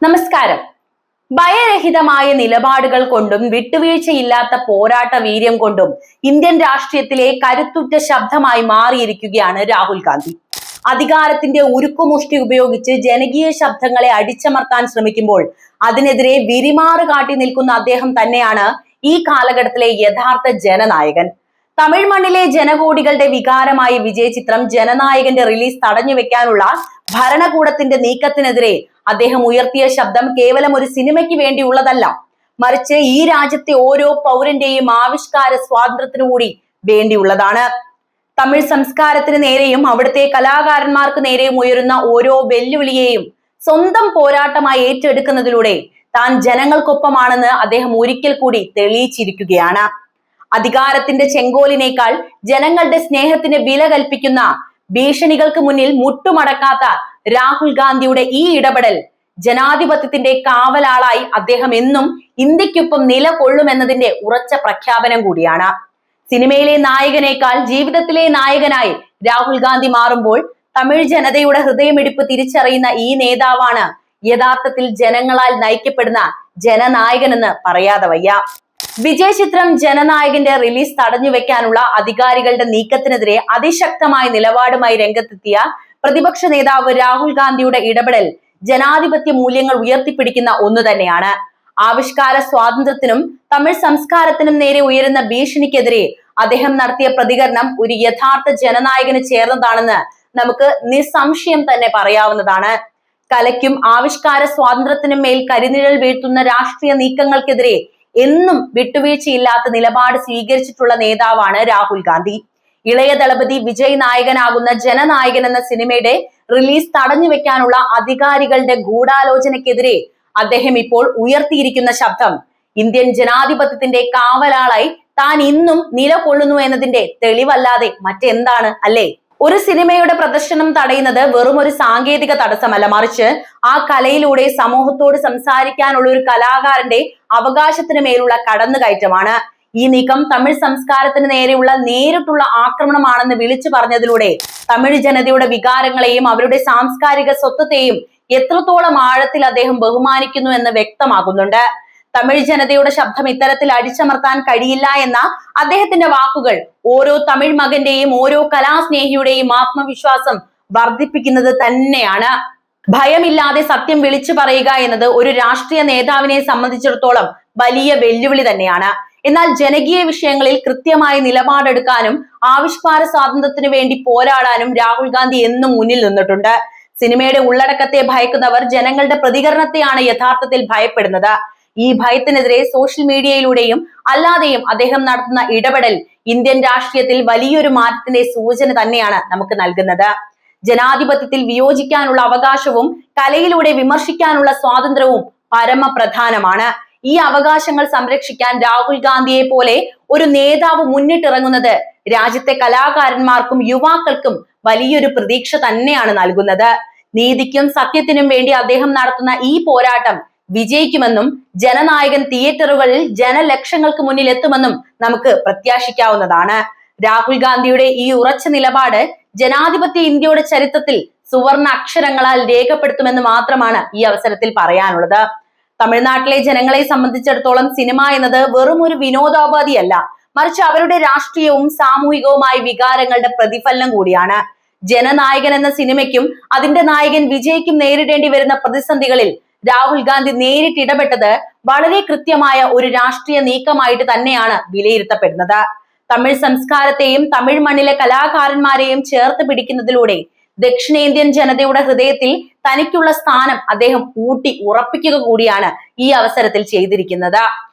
നമസ്കാരം. ഭയരഹിതമായ നിലപാടുകൾ കൊണ്ടും വിട്ടുവീഴ്ചയില്ലാത്ത പോരാട്ട വീര്യം കൊണ്ടും ഇന്ത്യൻ രാഷ്ട്രീയത്തിലെ കരുത്തുറ്റ ശബ്ദമായി മാറിയിരിക്കുകയാണ് രാഹുൽ ഗാന്ധി. അധികാരത്തിന്റെ ഉരുക്കുമുഷ്ടി ഉപയോഗിച്ച് ജനകീയ ശബ്ദങ്ങളെ അടിച്ചമർത്താൻ ശ്രമിക്കുമ്പോൾ അതിനെതിരെ വിരിമാറ് കാട്ടി നിൽക്കുന്ന അദ്ദേഹം തന്നെയാണ് ഈ കാലഘട്ടത്തിലെ യഥാർത്ഥ ജനനായകൻ. തമിഴ് മണ്ണിലെ ജനകോടികളുടെ വികാരമായ വിജയ് ചിത്രം ജനനായകന്റെ റിലീസ് തടഞ്ഞു വെക്കാനുള്ള ഭരണകൂടത്തിന്റെ നീക്കത്തിനെതിരെ അദ്ദേഹം ഉയർത്തിയ ശബ്ദം കേവലം ഒരു സിനിമയ്ക്ക് വേണ്ടിയുള്ളതല്ല, മറിച്ച് ഈ രാജ്യത്തെ ഓരോ പൗരന്റെയും ആവിഷ്കാര സ്വാതന്ത്ര്യത്തിനു കൂടി വേണ്ടിയുള്ളതാണ്. തമിഴ് സംസ്കാരത്തിന് നേരെയും അവിടുത്തെ കലാകാരന്മാർക്ക് നേരെയും ഉയരുന്ന ഓരോ വെല്ലുവിളിയെയും സ്വന്തം പോരാട്ടമായി ഏറ്റെടുക്കുന്നതിലൂടെ താൻ ജനങ്ങൾക്കൊപ്പമാണെന്ന് അദ്ദേഹം ഒരിക്കൽ കൂടി തെളിയിച്ചിരിക്കുകയാണ്. അധികാരത്തിന്റെ ചെങ്കോലിനേക്കാൾ ജനങ്ങളുടെ സ്നേഹത്തിന് വില കൽപ്പിക്കുന്ന ഭീഷണികൾക്ക് മുന്നിൽ മുട്ടുമടക്കാത്ത രാഹുൽ ഗാന്ധിയുടെ ഈ ഇടപെടൽ ജനാധിപത്യത്തിന്റെ കാവലാളായി അദ്ദേഹം എന്നും ഇന്ത്യക്കൊപ്പം നിലകൊള്ളുമെന്നതിന്റെ ഉറച്ച പ്രഖ്യാപനം കൂടിയാണ്. സിനിമയിലെ നായകനേക്കാൾ ജീവിതത്തിലെ നായകനായി രാഹുൽ ഗാന്ധി മാറുമ്പോൾ തമിഴ് ജനതയുടെ ഹൃദയമിടിപ്പ് തിരിച്ചറിയുന്ന ഈ നേതാവാണ് യഥാർത്ഥത്തിൽ ജനങ്ങളാൽ നയിക്കപ്പെടുന്ന ജനനായകനെന്ന് പറയാതെ വയ്യ. വിജയ് ചിത്രം ജനനായകന്റെ റിലീസ് തടഞ്ഞു വെക്കാനുള്ള അധികാരികളുടെ നീക്കത്തിനെതിരെ അതിശക്തമായ നിലപാടുമായി രംഗത്തെത്തിയ പ്രതിപക്ഷ നേതാവ് രാഹുൽ ഗാന്ധിയുടെ ഇടപെടൽ ജനാധിപത്യ മൂല്യങ്ങൾ ഉയർത്തിപ്പിടിക്കുന്ന ഒന്ന് തന്നെയാണ്. ആവിഷ്കാര സ്വാതന്ത്ര്യത്തിനും തമിഴ് സംസ്കാരത്തിനും നേരെ ഉയരുന്ന ഭീഷണിക്കെതിരെ അദ്ദേഹം നടത്തിയ പ്രതികരണം ഒരു യഥാർത്ഥ ജനനായകന് ചേർന്നതാണെന്ന് നമുക്ക് നിസ്സംശയം തന്നെ പറയാവുന്നതാണ്. കലയ്ക്കും ആവിഷ്കാര സ്വാതന്ത്ര്യത്തിനും മേൽ കരിനിഴൽ വീഴ്ത്തുന്ന രാഷ്ട്രീയ നീക്കങ്ങൾക്കെതിരെ എന്നും വിട്ടുവീഴ്ചയില്ലാത്ത നിലപാട് സ്വീകരിച്ചിട്ടുള്ള നേതാവാണ് രാഹുൽ ഗാന്ധി. ഇളയ ദളപതി വിജയ് നായകനാകുന്ന ജനനായകൻ എന്ന സിനിമയുടെ റിലീസ് തടഞ്ഞു വെക്കാനുള്ള അധികാരികളുടെ ഗൂഢാലോചനയ്ക്കെതിരെ അദ്ദേഹം ഇപ്പോൾ ഉയർത്തിയിരിക്കുന്ന ശബ്ദം ഇന്ത്യൻ ജനാധിപത്യത്തിന്റെ കാവലാളായി താൻ ഇന്നും നിലകൊള്ളുന്നു എന്നതിന്റെ തെളിവല്ലാതെ മറ്റെന്താണ്, അല്ലേ? ഒരു സിനിമയുടെ പ്രദർശനം തടയുന്നത് വെറും ഒരു സാങ്കേതിക തടസ്സമല്ല, മറിച്ച് ആ കലയിലൂടെ സമൂഹത്തോട് സംസാരിക്കാനുള്ള ഒരു കലാകാരന്റെ അവകാശത്തിന് മേലുള്ള കടന്നുകയറ്റമാണ്. ഈ നീക്കം തമിഴ് സംസ്കാരത്തിന് നേരെയുള്ള നേരിട്ടുള്ള ആക്രമണമാണെന്ന് വിളിച്ചു പറഞ്ഞതിലൂടെ തമിഴ് ജനതയുടെ വികാരങ്ങളെയും അവരുടെ സാംസ്കാരിക സ്വത്വത്തെയും എത്രത്തോളം ആഴത്തിൽ അദ്ദേഹം ബഹുമാനിക്കുന്നു എന്ന് വ്യക്തമാകുന്നുണ്ട്. തമിഴ് ജനതയുടെ ശബ്ദം ഇത്തരത്തിൽ അടിച്ചമർത്താൻ കഴിയില്ല എന്ന അദ്ദേഹത്തിന്റെ വാക്കുകൾ ഓരോ തമിഴ് മകന്റെയും ഓരോ കലാസ്നേഹിയുടെയും ആത്മവിശ്വാസം വർദ്ധിപ്പിക്കുന്നത് തന്നെയാണ്. ഭയമില്ലാതെ സത്യം വിളിച്ചു പറയുക എന്നത് ഒരു രാഷ്ട്രീയ നേതാവിനെ സംബന്ധിച്ചിടത്തോളം വലിയ വെല്ലുവിളി തന്നെയാണ്. എന്നാൽ ജനകീയ വിഷയങ്ങളിൽ കൃത്യമായ നിലപാടെടുക്കാനും ആവിഷ്കാര സ്വാതന്ത്ര്യത്തിനു വേണ്ടി പോരാടാനും രാഹുൽ ഗാന്ധി എന്നും മുന്നിൽ നിന്നിട്ടുണ്ട്. സിനിമയുടെ ഉള്ളടക്കത്തെ ഭയക്കുന്നവർ ജനങ്ങളുടെ പ്രതികരണത്തെയാണ് യഥാർത്ഥത്തിൽ ഭയപ്പെടുന്നത്. ഈ ഭയത്തിനെതിരെ സോഷ്യൽ മീഡിയയിലൂടെയും അല്ലാതെയും അദ്ദേഹം നടത്തുന്ന ഇടപെടൽ ഇന്ത്യൻ രാഷ്ട്രീയത്തിൽ വലിയൊരു മാറ്റത്തിന്റെ സൂചന തന്നെയാണ് നമുക്ക് നൽകുന്നത്. ജനാധിപത്യത്തിൽ വിയോജിക്കാനുള്ള അവകാശവും കലയിലൂടെ വിമർശിക്കാനുള്ള സ്വാതന്ത്ര്യവും പരമപ്രധാനമാണ്. ഈ അവകാശങ്ങൾ സംരക്ഷിക്കാൻ രാഹുൽ ഗാന്ധിയെ പോലെ ഒരു നേതാവ് മുന്നിട്ടിറങ്ങുന്നത് രാജ്യത്തെ കലാകാരന്മാർക്കും യുവാക്കൾക്കും വലിയൊരു പ്രതീക്ഷ തന്നെയാണ് നൽകുന്നത്. നീതിക്കും സത്യത്തിനും വേണ്ടി അദ്ദേഹം നടത്തുന്ന ഈ പോരാട്ടം വിജയിക്കുമെന്നും ജനനായകൻ തിയേറ്ററുകളിൽ ജനലക്ഷങ്ങൾക്ക് മുന്നിൽ എത്തുമെന്നും നമുക്ക് പ്രത്യാശിക്കാവുന്നതാണ്. രാഹുൽ ഗാന്ധിയുടെ ഈ ഉറച്ച നിലപാട് ജനാധിപത്യ ഇന്ത്യയുടെ ചരിത്രത്തിൽ സുവർണ അക്ഷരങ്ങളാൽ രേഖപ്പെടുത്തുമെന്ന് മാത്രമാണ് ഈ അവസരത്തിൽ പറയാനുള്ളത്. തമിഴ്നാട്ടിലെ ജനങ്ങളെ സംബന്ധിച്ചിടത്തോളം സിനിമ എന്നത് വെറും ഒരു വിനോദോപാധിയല്ല, മറിച്ച് അവരുടെ രാഷ്ട്രീയവും സാമൂഹികവുമായ വികാരങ്ങളുടെ പ്രതിഫലനം കൂടിയാണ്. ജനനായകൻ എന്ന സിനിമയ്ക്കും അതിന്റെ നായകൻ വിജയ്ക്കും നേരിടേണ്ടി വരുന്ന പ്രതിസന്ധികളിൽ രാഹുൽ ഗാന്ധി നേരിട്ട് ഇടപെട്ടത് വളരെ കൃത്യമായ ഒരു രാഷ്ട്രീയ നീക്കമായിട്ട് തന്നെയാണ് വിലയിരുത്തപ്പെടുന്നത്. തമിഴ് സംസ്കാരത്തെയും തമിഴ് മണ്ണിലെ കലാകാരന്മാരെയും ചേർത്ത് പിടിക്കുന്നതിലൂടെ ദക്ഷിണേന്ത്യൻ ജനതയുടെ ഹൃദയത്തിൽ തനിക്കുള്ള സ്ഥാനം അദ്ദേഹം ഊട്ടി ഉറപ്പിക്കുക കൂടിയാണ് ഈ അവസരത്തിൽ ചെയ്തിരിക്കുന്നത്.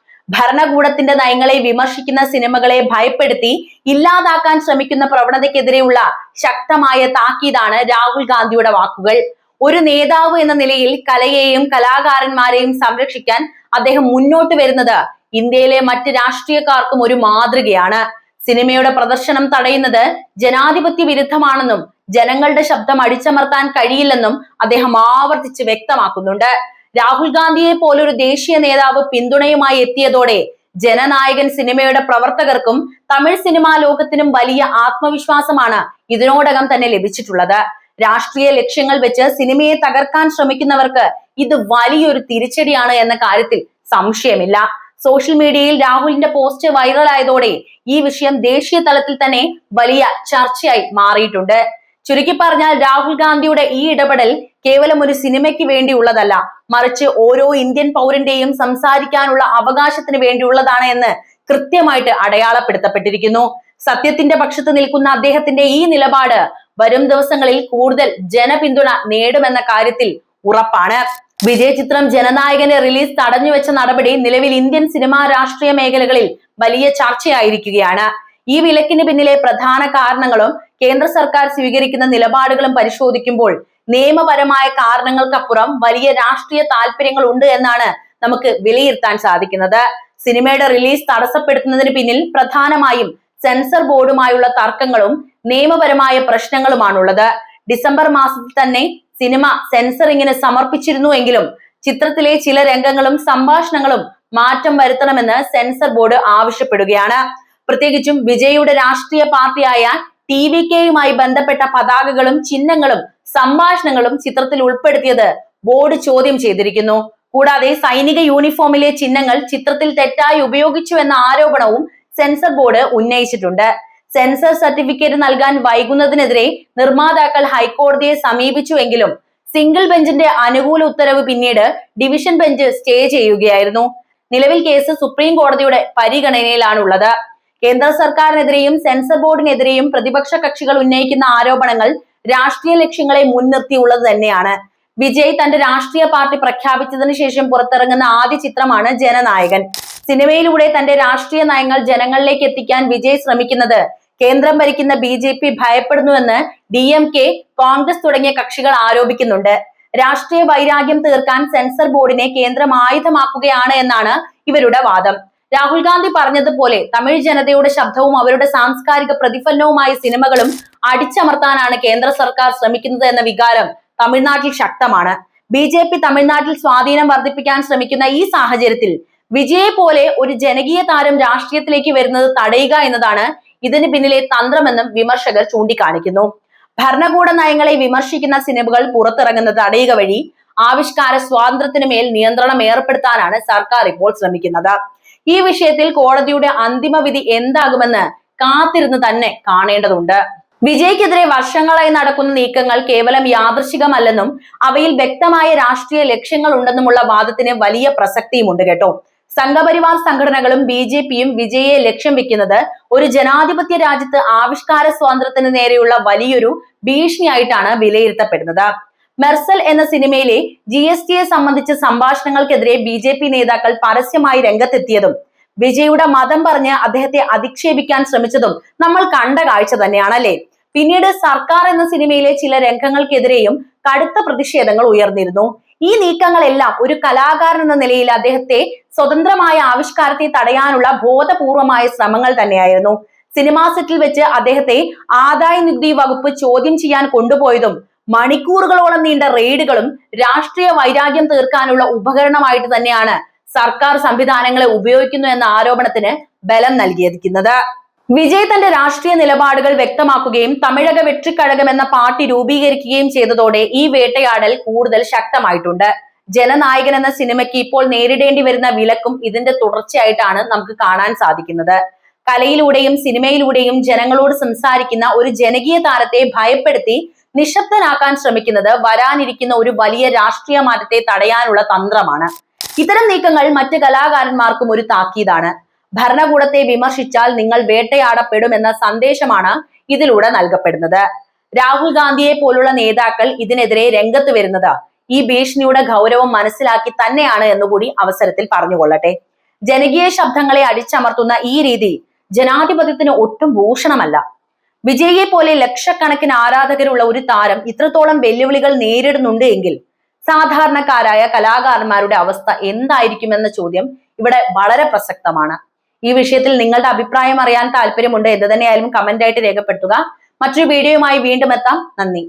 ഭരണകൂടത്തിന്റെ നയങ്ങളെ വിമർശിക്കുന്ന സിനിമകളെ ഭയപ്പെടുത്തി ഇല്ലാതാക്കാൻ ശ്രമിക്കുന്ന പ്രവണതയ്ക്കെതിരെയുള്ള ശക്തമായ താക്കീതാണ് രാഹുൽ ഗാന്ധിയുടെ വാക്കുകൾ. ഒരു നേതാവ് എന്ന നിലയിൽ കലയെയും കലാകാരന്മാരെയും സംരക്ഷിക്കാൻ അദ്ദേഹം മുന്നോട്ട് വരുന്നത് ഇന്ത്യയിലെ മറ്റ് രാഷ്ട്രീയക്കാർക്കും ഒരു മാതൃകയാണ്. സിനിമയുടെ പ്രദർശനം തടയുന്നത് ജനാധിപത്യ വിരുദ്ധമാണെന്നും ജനങ്ങളുടെ ശബ്ദം അടിച്ചമർത്താൻ കഴിയില്ലെന്നും അദ്ദേഹം ആവർത്തിച്ച് വ്യക്തമാക്കുന്നുണ്ട്. രാഹുൽ ഗാന്ധിയെ പോലൊരു ദേശീയ നേതാവ് പിന്തുണയുമായി എത്തിയതോടെ ജനനായകൻ സിനിമയുടെ പ്രവർത്തകർക്കും തമിഴ് സിനിമാ ലോകത്തിനും വലിയ ആത്മവിശ്വാസമാണ് ഇതിനോടകം തന്നെ ലഭിച്ചിട്ടുള്ളത്. രാഷ്ട്രീയ ലക്ഷ്യങ്ങൾ വെച്ച് സിനിമയെ തകർക്കാൻ ശ്രമിക്കുന്നവർക്ക് ഇത് വലിയൊരു തിരിച്ചടിയാണ് എന്ന കാര്യത്തിൽ സംശയമില്ല. സോഷ്യൽ മീഡിയയിൽ രാഹുലിന്റെ പോസ്റ്റ് വൈറലായതോടെ ഈ വിഷയം ദേശീയ തലത്തിൽ തന്നെ വലിയ ചർച്ചയായി മാറിയിട്ടുണ്ട്. ചുരുക്കി പറഞ്ഞാൽ രാഹുൽ ഗാന്ധിയുടെ ഈ ഇടപെടൽ കേവലം ഒരു സിനിമയ്ക്ക് വേണ്ടിയുള്ളതല്ല, മറിച്ച് ഓരോ ഇന്ത്യൻ പൗരന്റെയും സംസാരിക്കാനുള്ള അവകാശത്തിന് വേണ്ടിയുള്ളതാണ് എന്ന് കൃത്യമായിട്ട് അടയാളപ്പെടുത്തപ്പെട്ടിരിക്കുന്നു. സത്യത്തിന്റെ പക്ഷത്ത് നിൽക്കുന്ന അദ്ദേഹത്തിന്റെ ഈ നിലപാട് വരും ദിവസങ്ങളിൽ കൂടുതൽ ജനപിന്തുണ നേടുമെന്ന കാര്യത്തിൽ ഉറപ്പാണ്. വിജയ് ചിത്രം ജനനായകന്റെ റിലീസ് തടഞ്ഞുവെച്ച നടപടി നിലവിൽ ഇന്ത്യൻ സിനിമാ രാഷ്ട്രീയ മേഖലകളിൽ വലിയ ചർച്ചയായിരിക്കുകയാണ്. ഈ വിലക്കിന് പിന്നിലെ പ്രധാന കാരണങ്ങളും കേന്ദ്ര സർക്കാർ സ്വീകരിക്കുന്ന നിലപാടുകളും പരിശോധിക്കുമ്പോൾ നിയമപരമായ കാരണങ്ങൾക്കപ്പുറം വലിയ രാഷ്ട്രീയ താല്പര്യങ്ങൾ ഉണ്ട് എന്നാണ് നമുക്ക് വിലയിരുത്താൻ സാധിക്കുന്നത്. സിനിമയുടെ റിലീസ് തടസ്സപ്പെടുത്തുന്നതിന് പിന്നിൽ പ്രധാനമായും സെൻസർ ബോർഡുമായുള്ള തർക്കങ്ങളും നിയമപരമായ പ്രശ്നങ്ങളുമാണുള്ളത്. ഡിസംബർ മാസത്തിൽ തന്നെ സിനിമ സെൻസറിങ്ങിന് സമർപ്പിച്ചിരുന്നുവെങ്കിലും ചിത്രത്തിലെ ചില രംഗങ്ങളും സംഭാഷണങ്ങളും മാറ്റം വരുത്തണമെന്ന് സെൻസർ ബോർഡ് ആവശ്യപ്പെടുകയാണ്. പ്രത്യേകിച്ചും വിജയുടെ രാഷ്ട്രീയ പാർട്ടിയായ TVKയുമായി ബന്ധപ്പെട്ട പതാകകളും ചിഹ്നങ്ങളും സംഭാഷണങ്ങളും ചിത്രത്തിൽ ഉൾപ്പെടുത്തിയത് ബോർഡ് ചോദ്യം ചെയ്തിരിക്കുന്നു. കൂടാതെ സൈനിക യൂണിഫോമിലെ ചിഹ്നങ്ങൾ ചിത്രത്തിൽ തെറ്റായി ഉപയോഗിച്ചു എന്ന ആരോപണവും സെൻസർ ബോർഡ് ഉന്നയിച്ചിട്ടുണ്ട്. സെൻസർ സർട്ടിഫിക്കറ്റ് നൽകാൻ വൈകുന്നതിനെതിരെ നിർമ്മാതാക്കൾ ഹൈക്കോടതിയെ സമീപിച്ചുവെങ്കിലും സിംഗിൾ ബെഞ്ചിന്റെ അനുകൂല ഉത്തരവ് പിന്നീട് ഡിവിഷൻ ബെഞ്ച് സ്റ്റേ ചെയ്യുകയായിരുന്നു. നിലവിൽ കേസ് സുപ്രീം കോടതിയുടെ പരിഗണനയിലാണുള്ളത്. കേന്ദ്ര സർക്കാരിനെതിരെയും സെൻസർ ബോർഡിനെതിരെയും പ്രതിപക്ഷ കക്ഷികൾ ഉന്നയിക്കുന്ന ആരോപണങ്ങൾ രാഷ്ട്രീയ ലക്ഷ്യങ്ങളെ മുൻനിർത്തിയുള്ളത് തന്നെയാണ്. വിജയ് തന്റെ രാഷ്ട്രീയ പാർട്ടി പ്രഖ്യാപിച്ചതിനു ശേഷം പുറത്തിറങ്ങുന്ന ആദ്യ ചിത്രമാണ് ജനനായകൻ. സിനിമയിലൂടെ തന്റെ രാഷ്ട്രീയ നയങ്ങൾ ജനങ്ങളിലേക്ക് എത്തിക്കാൻ വിജയ് ശ്രമിക്കുന്നത് കേന്ദ്രം ഭരിക്കുന്ന BJP ഭയപ്പെടുന്നുവെന്ന് DMK, കോൺഗ്രസ് തുടങ്ങിയ കക്ഷികൾ ആരോപിക്കുന്നുണ്ട്. രാഷ്ട്രീയ വൈരാഗ്യം തീർക്കാൻ സെൻസർ ബോർഡിനെ കേന്ദ്രം ആയുധമാക്കുകയാണ് എന്നാണ് ഇവരുടെ വാദം. രാഹുൽ ഗാന്ധി പറഞ്ഞതുപോലെ തമിഴ് ജനതയുടെ ശബ്ദവും അവരുടെ സാംസ്കാരിക പ്രതിഫലനവുമായ സിനിമകളും അടിച്ചമർത്താനാണ് കേന്ദ്ര സർക്കാർ ശ്രമിക്കുന്നത് എന്ന വികാരം തമിഴ്നാട്ടിൽ ശക്തമാണ്. BJP തമിഴ്നാട്ടിൽ സ്വാധീനം വർദ്ധിപ്പിക്കാൻ ശ്രമിക്കുന്ന ഈ സാഹചര്യത്തിൽ വിജയെ പോലെ ഒരു ജനകീയ താരം രാഷ്ട്രീയത്തിലേക്ക് വരുന്നത് തടയുക എന്നതാണ് ഇതിന് പിന്നിലെ തന്ത്രമെന്നും വിമർശകർ ചൂണ്ടിക്കാണിക്കുന്നു. ഭരണകൂട നയങ്ങളെ വിമർശിക്കുന്ന സിനിമകൾ പുറത്തിറങ്ങുന്നത് തടയുക വഴി ആവിഷ്കാര സ്വാതന്ത്ര്യത്തിന് മേൽ നിയന്ത്രണം ഏർപ്പെടുത്താനാണ് സർക്കാർ ഇപ്പോൾ ശ്രമിക്കുന്നത്. ഈ വിഷയത്തിൽ കോടതിയുടെ അന്തിമ വിധി എന്താകുമെന്ന് കാത്തിരുന്ന് തന്നെ കാണേണ്ടതുണ്ട്. വിജയ്ക്കെതിരെ വർഷങ്ങളായി നടക്കുന്ന നീക്കങ്ങൾ കേവലം യാദൃശികമല്ലെന്നും അവയിൽ വ്യക്തമായ രാഷ്ട്രീയ ലക്ഷ്യങ്ങൾ ഉണ്ടെന്നുമുള്ള വാദത്തിന് വലിയ പ്രസക്തിയുമുണ്ട് കേട്ടോ. സംഘപരിവാർ സംഘടനകളും BJPയും വിജയെ ലക്ഷ്യം വെക്കുന്നത് ഒരു ജനാധിപത്യ രാജ്യത്ത് ആവിഷ്കാര സ്വാതന്ത്ര്യത്തിന് നേരെയുള്ള വലിയൊരു ഭീഷണിയായിട്ടാണ് വിലയിരുത്തപ്പെടുന്നത്. മെർസൽ എന്ന സിനിമയിലെ GSTയെ സംബന്ധിച്ച സംഭാഷണങ്ങൾക്കെതിരെ BJP നേതാക്കൾ പരസ്യമായി രംഗത്തെത്തിയതും വിജയുടെ മതം പറഞ്ഞ് അദ്ദേഹത്തെ അധിക്ഷേപിക്കാൻ ശ്രമിച്ചതും നമ്മൾ കണ്ട കാഴ്ച തന്നെയാണല്ലേ. പിന്നീട് സർക്കാർ എന്ന സിനിമയിലെ ചില രംഗങ്ങൾക്കെതിരെയും കടുത്ത പ്രതിഷേധങ്ങൾ ഉയർന്നിരുന്നു. ഈ നീക്കങ്ങളെല്ലാം ഒരു കലാകാരൻ എന്ന നിലയിൽ അദ്ദേഹത്തെ സ്വതന്ത്രമായ ആവിഷ്കാരത്തെ തടയാനുള്ള ബോധപൂർവമായ ശ്രമങ്ങൾ തന്നെയായിരുന്നു. സിനിമാ സെറ്റിൽ വെച്ച് അദ്ദേഹത്തെ ആദായ നികുതി വകുപ്പ് ചോദ്യം ചെയ്യാൻ കൊണ്ടുപോയതും മണിക്കൂറുകളോളം നീണ്ട റെയ്ഡുകളും രാഷ്ട്രീയ വൈരാഗ്യം തീർക്കാനുള്ള ഉപകരണമായിട്ട് തന്നെയാണ് സർക്കാർ സംവിധാനങ്ങളെ ഉപയോഗിക്കുന്നു എന്ന ആരോപണത്തിന് ബലം നൽകിയിരിക്കുന്നത്. വിജയ് തന്റെ രാഷ്ട്രീയ നിലപാടുകൾ വ്യക്തമാക്കുകയും തമിഴക വെട്രിക്കഴകം എന്ന പാർട്ടി രൂപീകരിക്കുകയും ചെയ്തതോടെ ഈ വേട്ടയാടൽ കൂടുതൽ ശക്തമായിട്ടുണ്ട്. ജനനായകൻ എന്ന സിനിമയ്ക്ക് ഇപ്പോൾ നേരിടേണ്ടി വരുന്ന വിലക്കും ഇതിന്റെ തുടർച്ചയായിട്ടാണ് നമുക്ക് കാണാൻ സാധിക്കുന്നത്. കലയിലൂടെയും സിനിമയിലൂടെയും ജനങ്ങളോട് സംസാരിക്കുന്ന ഒരു ജനകീയ താരത്തെ ഭയപ്പെടുത്തി നിശബ്ദനാക്കാൻ ശ്രമിക്കുന്നത് വരാനിരിക്കുന്ന ഒരു വലിയ രാഷ്ട്രീയ മാറ്റത്തെ തടയാനുള്ള തന്ത്രമാണ്. ഇത്തരം നീക്കങ്ങൾ മറ്റ് കലാകാരന്മാർക്കും ഒരു താക്കീതാണ്. ഭരണകൂടത്തെ വിമർശിച്ചാൽ നിങ്ങൾ വേട്ടയാടപ്പെടുമെന്ന സന്ദേശമാണ് ഇതിലൂടെ നൽകപ്പെടുന്നത്. രാഹുൽ ഗാന്ധിയെ പോലുള്ള നേതാക്കൾ ഇതിനെതിരെ രംഗത്ത് വരുന്നത് ഈ ഭീഷണിയുടെ ഗൗരവം മനസ്സിലാക്കി തന്നെയാണ് എന്നുകൂടി അവസരത്തിൽ പറഞ്ഞുകൊള്ളട്ടെ. ജനകീയ ശബ്ദങ്ങളെ അടിച്ചമർത്തുന്ന ഈ രീതി ജനാധിപത്യത്തിന് ഒട്ടും ഭൂഷണമല്ല. വിജയെ പോലെ ലക്ഷക്കണക്കിന് ആരാധകരുള്ള ഒരു താരം ഇത്രത്തോളം വെല്ലുവിളികൾ നേരിടുന്നുണ്ട് എങ്കിൽ സാധാരണക്കാരായ കലാകാരന്മാരുടെ അവസ്ഥ എന്തായിരിക്കുമെന്ന ചോദ്യം ഇവിടെ വളരെ പ്രസക്തമാണ്. ഈ വിഷയത്തിൽ നിങ്ങളുടെ അഭിപ്രായം അറിയാൻ താല്പര്യമുണ്ട്. എന്ത് തന്നെയായാലും കമന്റ് ആയിട്ട് രേഖപ്പെടുത്തുക. മറ്റൊരു വീഡിയോയുമായി വീണ്ടും എത്താം. നന്ദി.